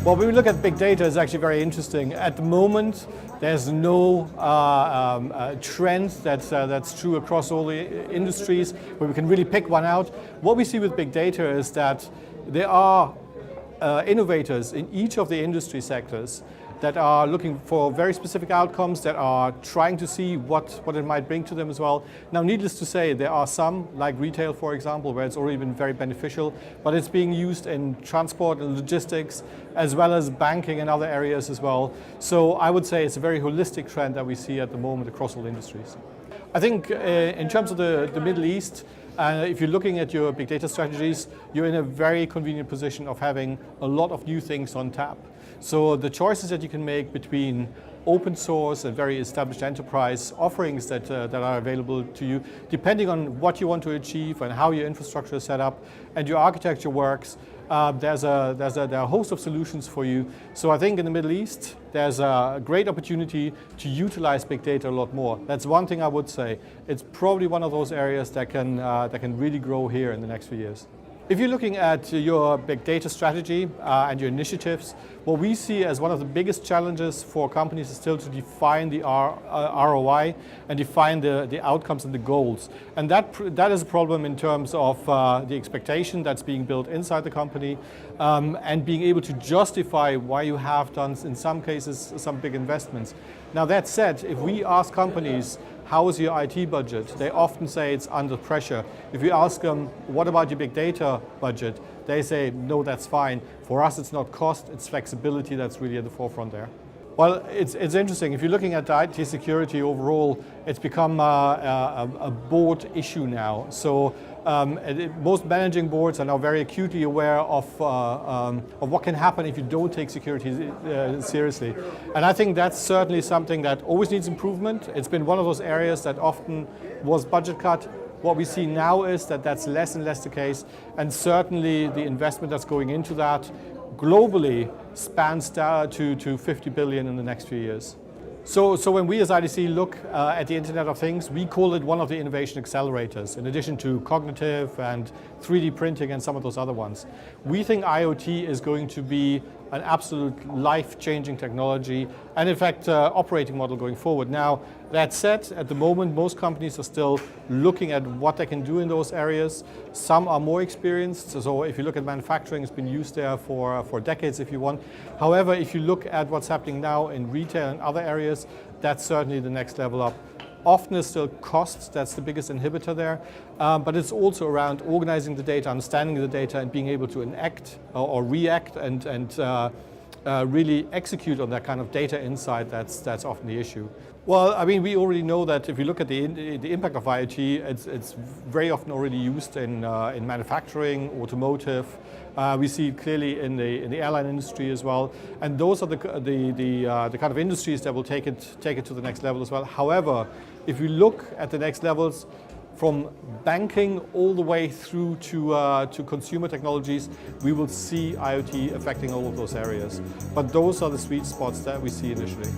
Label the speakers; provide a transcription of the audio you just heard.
Speaker 1: Well, when we look at big data, it's actually very interesting. At the moment, there's no trend that's true across all the industries where we can really pick one out. What we see with big data is that there are innovators in each of the industry sectors that are looking for very specific outcomes, that are trying to see what it might bring to them as well. Now, needless to say, there are some, like retail, for example, where it's already been very beneficial, but it's being used in transport and logistics, as well as banking and other areas as well. So I would say it's a very holistic trend that we see at the moment across all industries. I think in terms of the Middle East, if you're looking at your big data strategies, you're in a very convenient position of having a lot of new things on tap. So the choices that you can make between open source and very established enterprise offerings that are available to you, depending on what you want to achieve and how your infrastructure is set up and your architecture works, there are a host of solutions for you. So I think in the Middle East, there's a great opportunity to utilize big data a lot more. That's one thing I would say. It's probably one of those areas that can really grow here in the next few years. If you're looking at your big data strategy and your initiatives, what we see as one of the biggest challenges for companies is still to define the ROI and define the outcomes and the goals. And that is a problem in terms of the expectation that's being built inside the company and being able to justify why you have done, in some cases, some big investments. Now, that said, if we ask companies, how is your IT budget? They often say it's under pressure. If you ask them, what about your big data budget? They say, no, that's fine. For us, it's not cost, it's flexibility that's really at the forefront there. Well, it's interesting. If you're looking at IT security overall, it's become a board issue now. So most managing boards are now very acutely aware of what can happen if you don't take security seriously. And I think that's certainly something that always needs improvement. It's been one of those areas that often was budget cut. What we see now is that that's less and less the case. And certainly the investment that's going into that globally spans down to 50 billion in the next few years. So when we as IDC look at the Internet of Things, we call it one of the innovation accelerators, in addition to cognitive and 3D printing and some of those other ones. We think IoT is going to be an absolute life-changing technology and, in fact, operating model going forward. Now, that said, at the moment, most companies are still looking at what they can do in those areas. Some are more experienced. So if you look at manufacturing, it's been used there for decades if you want. However, if you look at what's happening now in retail and other areas, that's certainly the next level up. Often it's still cost, that's the biggest inhibitor there, but it's also around organizing the data, understanding the data, and being able to enact or react and really execute on that kind of data insight. That's often the issue. Well, I mean, we already know that if you look at the impact of IoT, it's very often already used in manufacturing, automotive. We see it clearly in the airline industry as well, and those are the kind of industries that will take it to the next level as well. However, if we look at the next levels, from banking all the way through to consumer technologies, we will see IoT affecting all of those areas. But those are the sweet spots that we see initially.